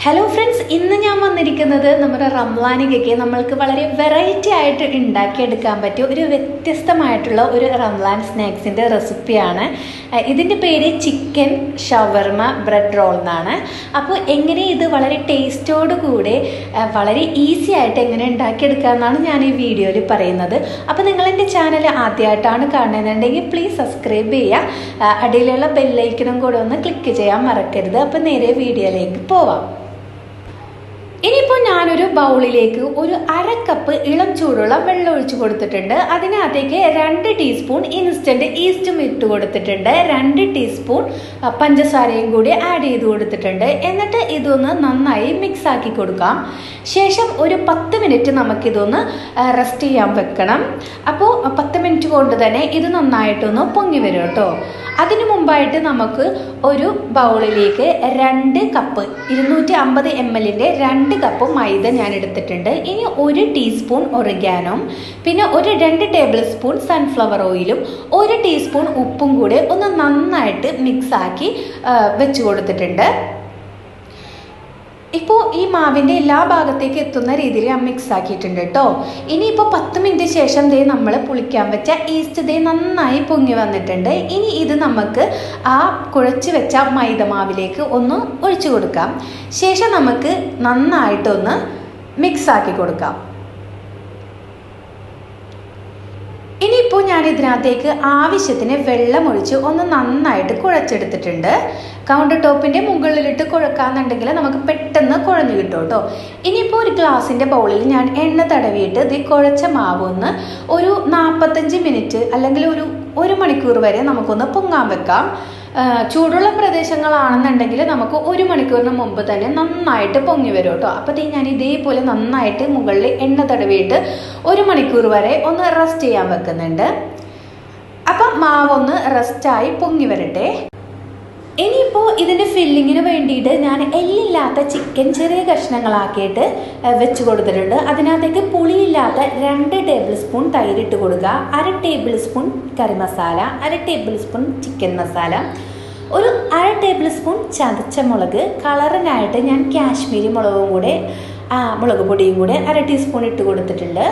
Hello friends, ഇന്ന് ഞാൻ വന്നിരിക്കുന്നത് നമ്മുടെ റംലാനികയ്ക്ക് നമ്മൾക്ക് വളരെ വെറൈറ്റി ആയിട്ട് ഉണ്ടാക്കിയെടുക്കാൻ പറ്റിയ ഒരു വ്യത്യസ്തമായിട്ടുള്ള ഒരു റംലാൻ സ്നാക്സിൻ്റെ റെസിപ്പിയാണ്. ഇതിൻ്റെ പേര് ചിക്കൻ ഷവർമ ബ്രെഡ് റോൾ എന്നാണ്. അപ്പോൾ എങ്ങനെ ഇത് വളരെ ടേസ്റ്റോടു കൂടെ വളരെ ഈസി ആയിട്ട് എങ്ങനെ ഉണ്ടാക്കിയെടുക്കാമെന്നാണ് ഞാൻ ഈ വീഡിയോയിൽ പറയുന്നത്. അപ്പോൾ നിങ്ങളെൻ്റെ ചാനൽ ആദ്യമായിട്ടാണ് കാണുന്നുണ്ടെങ്കിൽ പ്ലീസ് സബ്സ്ക്രൈബ് ചെയ്യുക. അടിയിലുള്ള ബെല്ലൈക്കണും കൂടെ ഒന്ന് ക്ലിക്ക് ചെയ്യാൻ മറക്കരുത്. അപ്പോൾ നേരെ വീഡിയോയിലേക്ക് പോവാം. ഇനിയിപ്പോൾ ഞാനൊരു ബൗളിലേക്ക് ഒരു അര കപ്പ് ഇളം ചൂടുള്ള വെള്ളം ഒഴിച്ച് കൊടുത്തിട്ടുണ്ട്. അതിനകത്തേക്ക് 2 ടീസ്പൂൺ ഇൻസ്റ്റൻറ്റ് ഈസ്റ്റും ഇട്ട് കൊടുത്തിട്ടുണ്ട്. 2 ടീസ്പൂൺ പഞ്ചസാരയും കൂടി ആഡ് ചെയ്ത് കൊടുത്തിട്ടുണ്ട്. എന്നിട്ട് ഇതൊന്ന് നന്നായി മിക്സ് ആക്കി കൊടുക്കാം. ശേഷം ഒരു 10 മിനിറ്റ് നമുക്കിതൊന്ന് റെസ്റ്റ് ചെയ്യാൻ വെക്കണം. അപ്പോൾ 10 മിനിറ്റ് കൊണ്ട് തന്നെ ഇത് നന്നായിട്ടൊന്ന് പൊങ്ങി വരും കേട്ടോ. അതിനു മുമ്പായിട്ട് നമുക്ക് ഒരു ബൗളിലേക്ക് 2 കപ്പ് 250 ml 2 കപ്പ് മൈദ ഞാൻ എടുത്തിട്ടുണ്ട്. ഇനി 1 ടീസ്പൂൺ ഒറിഗാനോം, പിന്നെ 2 ടേബിൾ സ്പൂൺ സൺഫ്ലവർ ഓയിലും 1 ടീസ്പൂൺ ഉപ്പും കൂടെ ഒന്ന് നന്നായിട്ട് മിക്സാക്കി വെച്ച് കൊടുത്തിട്ടുണ്ട്. ഇപ്പോൾ ഈ മാവിൻ്റെ എല്ലാ ഭാഗത്തേക്ക് എത്തുന്ന രീതിയിൽ ഞാൻ മിക്സ് ആക്കിയിട്ടുണ്ട് കേട്ടോ. ഇനിയിപ്പോൾ 10 മിനിറ്റ് ശേഷം നമ്മൾ പുളിക്കാൻ വെച്ച ഈസ്റ്റ് നന്നായി പൊങ്ങി വന്നിട്ടുണ്ട്. ഇനി ഇത് നമുക്ക് ആ കുഴച്ച് വെച്ച മൈദമാവിലേക്ക് ഒന്ന് ഒഴിച്ചു കൊടുക്കാം. ശേഷം നമുക്ക് നന്നായിട്ടൊന്ന് മിക്സ് ആക്കി കൊടുക്കാം. ഇനിയിപ്പോൾ ഞാൻ ഇതിനകത്തേക്ക് ആവശ്യത്തിന് വെള്ളം ഒഴിച്ച് ഒന്ന് നന്നായിട്ട് കുഴച്ചെടുത്തിട്ടുണ്ട്. കൗണ്ടർ ടോപ്പിൻ്റെ മുകളിലിട്ട് കുഴക്കാന്നുണ്ടെങ്കിൽ നമുക്ക് പെട്ടെന്ന് കുഴഞ്ഞു കിട്ടും കേട്ടോ. ഇനിയിപ്പോൾ ഒരു ഗ്ലാസിൻ്റെ ബൗളിൽ ഞാൻ എണ്ണ തടവിയിട്ട് ഇത് കുഴച്ച മാവൊന്ന് ഒരു 45 മിനിറ്റ് അല്ലെങ്കിൽ ഒരു മണിക്കൂർ വരെ നമുക്കൊന്ന് പൊങ്ങാൻ വെക്കാം. ചൂടുള്ള പ്രദേശങ്ങളാണെന്നുണ്ടെങ്കിൽ നമുക്ക് 1 മണിക്കൂറിന് മുമ്പ് തന്നെ നന്നായിട്ട് പൊങ്ങി വരും കേട്ടോ. അപ്പോൾ ഞാൻ ഇതേപോലെ നന്നായിട്ട് മുകളിൽ എണ്ണ തടവിയിട്ട് 1 മണിക്കൂർ വരെ ഒന്ന് റെസ്റ്റ് ചെയ്യാൻ വെക്കുന്നുണ്ട്. അപ്പം മാവൊന്ന് റെസ്റ്റായി പൊങ്ങി വരട്ടെ. ഇനിയിപ്പോൾ ഇതിൻ്റെ ഫില്ലിങ്ങിന് വേണ്ടിയിട്ട് ഞാൻ എല്ലില്ലാത്ത ചിക്കൻ ചെറിയ കഷ്ണങ്ങളാക്കിയിട്ട് വെച്ച് കൊടുത്തിട്ടുണ്ട്. അതിനകത്തേക്ക് പുളിയില്ലാത്ത 2 ടേബിൾ സ്പൂൺ തൈരിട്ട് കൊടുക്കുക, 1/2 tablespoon curry masala, 1/2 tablespoon chicken masala, 1/2 tablespoon ചതച്ച മുളക്, കളറിനായിട്ട് ഞാൻ കാശ്മീരി മുളക് പൊടിയും കൂടെ 1/2 ടീസ്പൂൺ ഇട്ട് കൊടുത്തിട്ടുണ്ട്.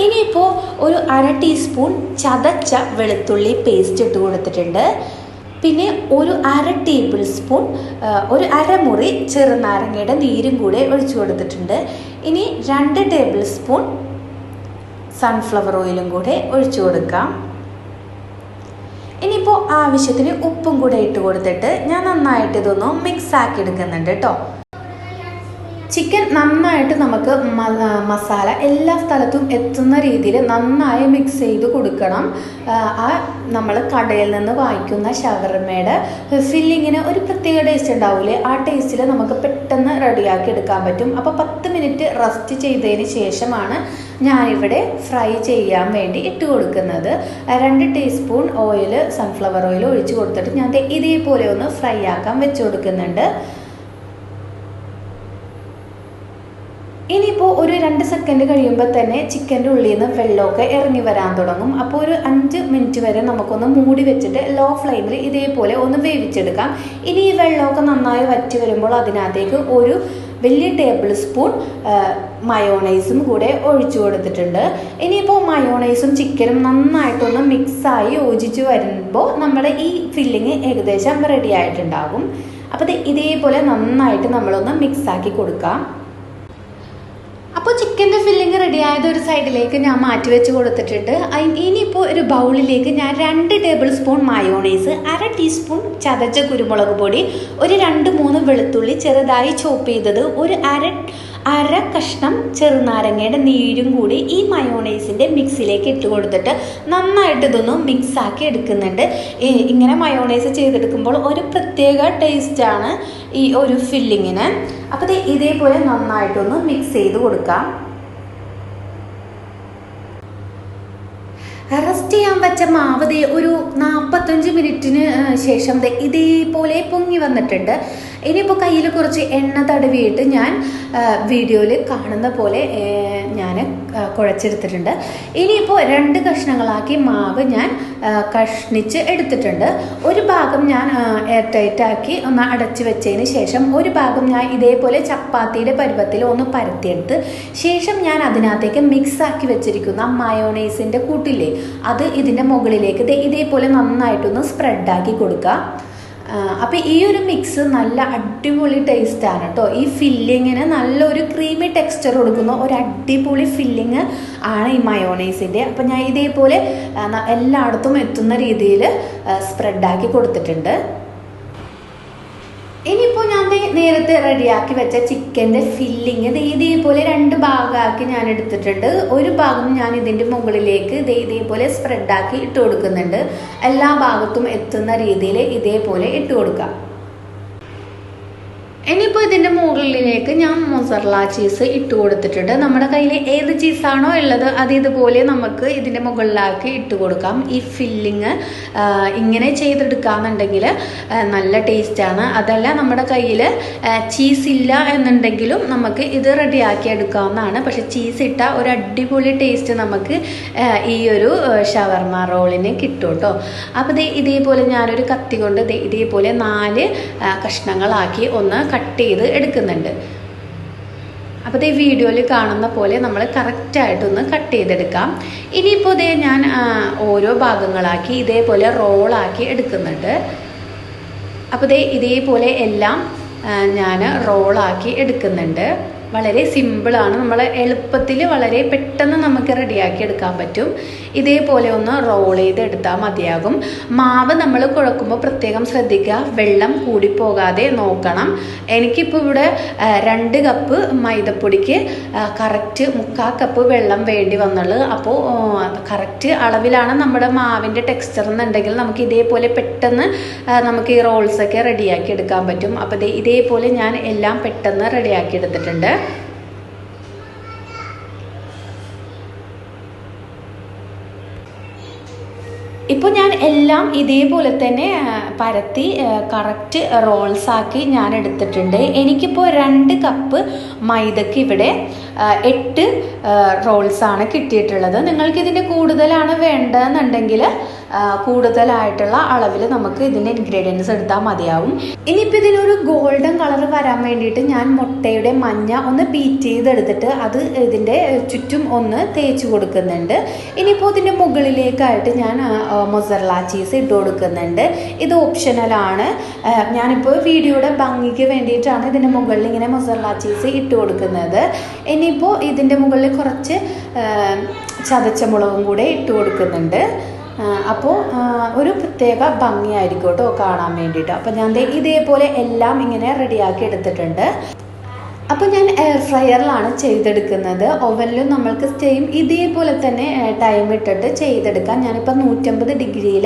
ഇനിയിപ്പോൾ 1/2 ടീസ്പൂൺ ചതച്ച വെളുത്തുള്ളി പേസ്റ്റ് ഇട്ട് കൊടുത്തിട്ടുണ്ട്. പിന്നെ 1/2 ടേബിൾ സ്പൂൺ 1/2 മുറി ചെറുനാരങ്ങയുടെ നീരും കൂടെ ഒഴിച്ചു കൊടുത്തിട്ടുണ്ട്. ഇനി 2 ടേബിൾ സ്പൂൺ സൺഫ്ലവർ ഓയിലും കൂടെ ഒഴിച്ചു കൊടുക്കാം. ഇനിയിപ്പോൾ ആവശ്യത്തിന് ഉപ്പും കൂടെ ഇട്ട് കൊടുത്തിട്ട് ഞാൻ നന്നായിട്ട് ഇതൊന്ന് മിക്സ് ആക്കി എടുക്കുന്നുണ്ട് കേട്ടോ. ചിക്കൻ നന്നായിട്ട് നമുക്ക് മസാല എല്ലാ സ്ഥലത്തും എത്തുന്ന രീതിയിൽ നന്നായി മിക്സ് ചെയ്ത് കൊടുക്കണം. നമ്മൾ കടയിൽ നിന്ന് വാങ്ങിക്കുന്ന ഷവർമയുടെ ഫില്ലിങ്ങിന് ഒരു പ്രത്യേക ടേസ്റ്റ് ഉണ്ടാവില്ലേ, ആ ടേസ്റ്റിൽ നമുക്ക് പെട്ടെന്ന് റെഡിയാക്കി എടുക്കാൻ പറ്റും. അപ്പോൾ 10 മിനിറ്റ് റെസ്റ്റ് ചെയ്തതിന് ശേഷമാണ് ഞാനിവിടെ ഫ്രൈ ചെയ്യാൻ വേണ്ടി ഇട്ട് കൊടുക്കുന്നത്. 2 ടീസ്പൂൺ ഓയിൽ സൺഫ്ലവർ ഓയിൽ ഒഴിച്ച് കൊടുത്തിട്ട് ഞാൻ ഇതേപോലെ ഒന്ന് ഫ്രൈ ആക്കാൻ വെച്ച് കൊടുക്കുന്നുണ്ട്. ഇനിയിപ്പോൾ ഒരു 2 സെക്കൻഡ് കഴിയുമ്പോൾ തന്നെ ചിക്കൻ്റെ ഉള്ളിൽ നിന്ന് വെള്ളമൊക്കെ ഇറങ്ങി വരാൻ തുടങ്ങും. അപ്പോൾ ഒരു 5 മിനിറ്റ് വരെ നമുക്കൊന്ന് മൂടി വെച്ചിട്ട് ലോ ഫ്ലെയിമിൽ ഇതേപോലെ ഒന്ന് വേവിച്ചെടുക്കാം. ഇനി ഈ വെള്ളമൊക്കെ നന്നായി വറ്റി വരുമ്പോൾ അതിനകത്തേക്ക് ഒരു വലിയ ടേബിൾ സ്പൂൺ മയോണൈസും കൂടെ ഒഴിച്ചു കൊടുത്തിട്ടുണ്ട്. ഇനിയിപ്പോൾ മയോണൈസും ചിക്കനും നന്നായിട്ടൊന്ന് മിക്സായി യോജിച്ച് വരുമ്പോൾ നമ്മുടെ ഈ ഫില്ലിങ് ഏകദേശം റെഡി ആയിട്ടുണ്ടാകും. അപ്പോൾ ഇതേപോലെ നന്നായിട്ട് നമ്മളൊന്ന് മിക്സാക്കി കൊടുക്കാം. അപ്പോൾ ചിക്കൻ്റെ ഫില്ലിങ് റെഡിയായത് ഒരു സൈഡിലേക്ക് ഞാൻ മാറ്റി വെച്ച് കൊടുത്തിട്ടുണ്ട്. ഇനിയിപ്പോൾ ഒരു ബൗളിലേക്ക് ഞാൻ 2 ടേബിൾ സ്പൂൺ മയോണൈസ്, 1/2 ടീസ്പൂൺ ചതച്ച കുരുമുളക് പൊടി, 2-3 വെളുത്തുള്ളി ചെറുതായി ചോപ്പ് ചെയ്തത്, അര കഷ്ണം ചെറുനാരങ്ങയുടെ നീരും കൂടി ഈ മയോണൈസിൻ്റെ മിക്സിലേക്ക് ഇട്ട് കൊടുത്തിട്ട് നന്നായിട്ട് ഇതൊന്ന് മിക്സാക്കി എടുക്കുന്നുണ്ട്. ഇങ്ങനെ മയോണൈസ് ചെയ്തെടുക്കുമ്പോൾ ഒരു പ്രത്യേക ടേസ്റ്റാണ് ഈ ഒരു ഫില്ലിങ്ങിന്. അപ്പോൾ ഇതേപോലെ നന്നായിട്ടൊന്ന് മിക്സ് ചെയ്ത് കൊടുക്കാം. റെസ്റ്റ് ചെയ്യാൻ വെച്ച മാവ് ഒരു 45 മിനിറ്റിന് ശേഷം ഇതേപോലെ പൊങ്ങി വന്നിട്ടുണ്ട്. ഇനിയിപ്പോൾ കയ്യിൽ കുറച്ച് എണ്ണ തടവിയിട്ട് ഞാൻ വീഡിയോയിൽ കാണുന്ന പോലെ ഞാൻ കുഴച്ചെടുത്തിട്ടുണ്ട്. ഇനിയിപ്പോൾ 2 കഷ്ണങ്ങളാക്കി മാവ് ഞാൻ കഷ്ണിച്ച് എടുത്തിട്ടുണ്ട്. ഒരു ഭാഗം ഞാൻ എയർ ടൈറ്റാക്കി ഒന്ന് അടച്ച് വെച്ചതിന് ശേഷം ഒരു ഭാഗം ഞാൻ ഇതേപോലെ ചപ്പാത്തിയുടെ പരുവത്തിൽ ഒന്ന് പരത്തിയെടുത്ത് ശേഷം ഞാൻ അതിനകത്തേക്ക് മിക്സാക്കി വെച്ചിരിക്കുന്ന മയോണൈസിൻ്റെ കൂട്ടില്ലേ അത് ഇതിൻ്റെ മുകളിലേക്ക് ഇതേപോലെ നന്നായിട്ടൊന്ന് സ്പ്രെഡാക്കി കൊടുക്കുക. അപ്പോൾ ഈ ഒരു മിക്സ് നല്ല അടിപൊളി ടേസ്റ്റാണ് കേട്ടോ. ഈ ഫില്ലിങ്ങിന് നല്ലൊരു ക്രീമി ടെക്സ്ചർ കൊടുക്കുന്ന ഒരു അടിപൊളി ഫില്ലിങ് ആണ് ഈ മയോണൈസിൻ്റെ. അപ്പോൾ ഞാൻ ഇതേപോലെ എല്ലായിടത്തും എത്തുന്ന രീതിയിൽ സ്പ്രെഡാക്കി കൊടുത്തിട്ടുണ്ട്. ഇനിയിപ്പോൾ ഞാൻ നേരത്തെ റെഡിയാക്കി വെച്ച ചിക്കൻ്റെ ഫില്ലിങ് ഇതേപോലെ 2 ഭാഗമാക്കി ഞാൻ എടുത്തിട്ടുണ്ട്. ഒരു ഭാഗം ഞാൻ ഇതിൻ്റെ മുകളിലേക്ക് ഇതേപോലെ സ്പ്രെഡാക്കി ഇട്ട് കൊടുക്കുന്നുണ്ട്. എല്ലാ ഭാഗത്തും എത്തുന്ന രീതിയിൽ ഇതേപോലെ ഇട്ട് കൊടുക്കാം. ഇനിയിപ്പോൾ ഇതിൻ്റെ മുകളിലേക്ക് ഞാൻ മൊസറല്ല ചീസ് ഇട്ട് കൊടുത്തിട്ടുണ്ട്. നമ്മുടെ കയ്യിൽ ഏത് ചീസാണോ ഉള്ളത് അത് ഇതുപോലെ നമുക്ക് ഇതിൻ്റെ മുകളിലാക്കി ഇട്ട് കൊടുക്കാം. ഈ ഫില്ലിങ് ഇങ്ങനെ ചെയ്തെടുക്കാമെന്നുണ്ടെങ്കിൽ നല്ല ടേസ്റ്റാണ്. അതല്ല നമ്മുടെ കയ്യിൽ ചീസ് ഇല്ല എന്നുണ്ടെങ്കിലും നമുക്ക് ഇത് റെഡിയാക്കി എടുക്കാവുന്നതാണ്. പക്ഷേ ചീസ് ഇട്ട ഒരു അടിപൊളി ടേസ്റ്റ് നമുക്ക് ഈ ഒരു ഷവർമ റോളിന് കിട്ടും കേട്ടോ. അപ്പോൾ ഇതേപോലെ ഞാനൊരു കത്തി കൊണ്ട് ഇതേപോലെ 4 കഷ്ണങ്ങളാക്കി ഒന്ന് കട്ട് ചെയ്ത് എടുക്കുന്നുണ്ട്. അപ്പോൾ ഈ വീഡിയോയിൽ കാണുന്ന പോലെ നമ്മൾ കറക്റ്റായിട്ടൊന്ന് കട്ട് ചെയ്തെടുക്കാം. ഇനിയിപ്പോൾ ഞാൻ ഓരോ ഭാഗങ്ങളാക്കി ഇതേപോലെ റോളാക്കി എടുക്കുന്നുണ്ട്. അപ്പോൾ ഇതേപോലെ എല്ലാം ഞാൻ റോളാക്കി എടുക്കുന്നുണ്ട്. വളരെ സിമ്പിളാണ്. നമ്മൾ എളുപ്പത്തിൽ വളരെ പെട്ടെന്ന് നമുക്ക് റെഡിയാക്കി എടുക്കാൻ പറ്റും. ഇതേപോലെ ഒന്ന് റോൾ ചെയ്ത് എടുത്താൽ മതിയാകും. മാവ് നമ്മൾ കുഴക്കുമ്പോൾ പ്രത്യേകം ശ്രദ്ധിക്കുക, വെള്ളം കൂടിപ്പോകാതെ നോക്കണം. എനിക്കിപ്പോൾ ഇവിടെ 2 കപ്പ് മൈദപ്പൊടിക്ക് കറക്റ്റ് 3/4 കപ്പ് വെള്ളം വേണ്ടി വന്നുള്ളൂ. അപ്പോൾ കറക്റ്റ് അളവിലാണ് നമ്മുടെ മാവിൻ്റെ ടെക്സ്ചർ എന്നുണ്ടെങ്കിൽ നമുക്ക് ഇതേപോലെ പെട്ടെന്ന് നമുക്ക് ഈ റോൾസൊക്കെ റെഡിയാക്കി എടുക്കാൻ പറ്റും. അപ്പോൾ ഇതേപോലെ ഞാൻ എല്ലാം പെട്ടെന്ന് റെഡിയാക്കി എടുത്തിട്ടുണ്ട്. ഇപ്പോൾ ഞാൻ എല്ലാം ഇതേപോലെ തന്നെ പരത്തി കറക്റ്റ് റോൾസാക്കി ഞാൻ എടുത്തിട്ടുണ്ട്. എനിക്കിപ്പോൾ 2 കപ്പ് മൈദക്ക് ഇവിടെ 8 റോൾസാണ് കിട്ടിയിട്ടുള്ളത്. നിങ്ങൾക്കിതിൻ്റെ കൂടുതലാണ് വേണ്ടതെന്നുണ്ടെങ്കിൽ കൂടുതലായിട്ടുള്ള അളവിൽ നമുക്ക് ഇതിൻ്റെ ഇൻഗ്രീഡിയൻസ് എടുത്താൽ മതിയാവും. ഇനിയിപ്പോൾ ഇതിനൊരു ഗോൾഡൻ കളർ വരാൻ വേണ്ടിയിട്ട് ഞാൻ മുട്ടയുടെ മഞ്ഞ ഒന്ന് ബീറ്റ് ചെയ്തെടുത്തിട്ട് അത് ഇതിൻ്റെ ചുറ്റും ഒന്ന് തേച്ച് കൊടുക്കുന്നുണ്ട്. ഇനിയിപ്പോൾ ഇതിൻ്റെ മുകളിലേക്കായിട്ട് ഞാൻ മൊസറല്ല ചീസ് ഇട്ട് കൊടുക്കുന്നുണ്ട്. ഇത് ഓപ്ഷണലാണ്. ഞാനിപ്പോൾ വീഡിയോയുടെ ഭംഗിക്ക് വേണ്ടിയിട്ടാണ് ഇതിൻ്റെ മുകളിൽ ഇങ്ങനെ മൊസറല്ല ചീസ് ഇട്ട് കൊടുക്കുന്നത്. ഇനിയിപ്പോൾ ഇതിൻ്റെ മുകളിൽ കുറച്ച് ചതച്ച മുളകും കൂടെ ഇട്ട് കൊടുക്കുന്നുണ്ട്. അപ്പോൾ ഒരു പ്രത്യേക ഭംഗിയായിരിക്കും കേട്ടോ കാണാൻ വേണ്ടിയിട്ട്. അപ്പോൾ ഞാൻ ഇതേപോലെ എല്ലാം ഇങ്ങനെ റെഡിയാക്കി എടുത്തിട്ടുണ്ട്. അപ്പോൾ ഞാൻ എയർ ഫ്രയറിലാണ് ചെയ്തെടുക്കുന്നത്. ഓവനിലും നമ്മൾക്ക് സെയിം ഇതേപോലെ തന്നെ ടൈം ഇട്ടിട്ട് ചെയ്തെടുക്കാം. ഞാനിപ്പോൾ 150 ഡിഗ്രിയിൽ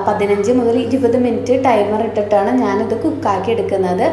15 മുതൽ 20 മിനിറ്റ് ടൈമർ ഇട്ടിട്ടാണ് ഞാനിത് കുക്കാക്കി എടുക്കുന്നത്.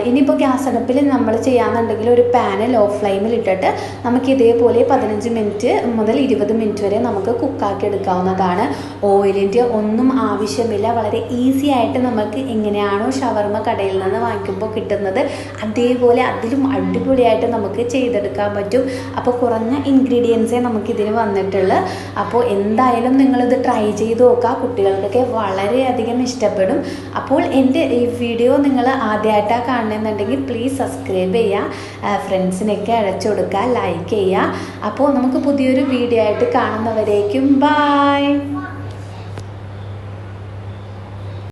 ഇനിയിപ്പോൾ ഗ്യാസ് അടുപ്പിൽ നമ്മൾ ചെയ്യാന്നുണ്ടെങ്കിൽ ഒരു പാന് ലോ ഫ്ലെയിമിൽ ഇട്ടിട്ട് നമുക്ക് ഇതേപോലെ 15 മിനിറ്റ് മുതൽ 20 മിനിറ്റ് വരെ നമുക്ക് കുക്കാക്കി എടുക്കാവുന്നതാണ്. ഓയിലിൻ്റെ ഒന്നും ആവശ്യമില്ല. വളരെ ഈസി ആയിട്ട് നമുക്ക് എങ്ങനെയാണോ ഷവർമ കടയിൽ നിന്ന് വാങ്ങിക്കുമ്പോൾ കിട്ടുന്നത് അതേപോലെ അതിലും അടിപൊളിയായിട്ട് നമുക്ക് ചെയ്തെടുക്കാൻ പറ്റും. അപ്പോൾ കുറഞ്ഞ ഇൻഗ്രീഡിയൻസേ നമുക്കിതിന് വന്നിട്ടുള്ളൂ. അപ്പോൾ എന്തായാലും നിങ്ങളിത് ട്രൈ ചെയ്ത് നോക്കുക. കുട്ടികൾക്കൊക്കെ വളരെയധികം ഇഷ്ടപ്പെടും. അപ്പോൾ എൻ്റെ ഈ വീഡിയോ നിങ്ങൾ ആദ്യമായിട്ടാണ് കാണുന്നുണ്ടെങ്കിൽ പ്ലീസ് സബ്സ്ക്രൈബ് ചെയ്യുക, ഫ്രണ്ട്സിനൊക്കെ അയച്ചു കൊടുക്കുക, ലൈക്ക് ചെയ്യുക. അപ്പോൾ നമുക്ക് പുതിയൊരു വീഡിയോ ആയിട്ട് കാണുന്നവരേക്കും ബൈ.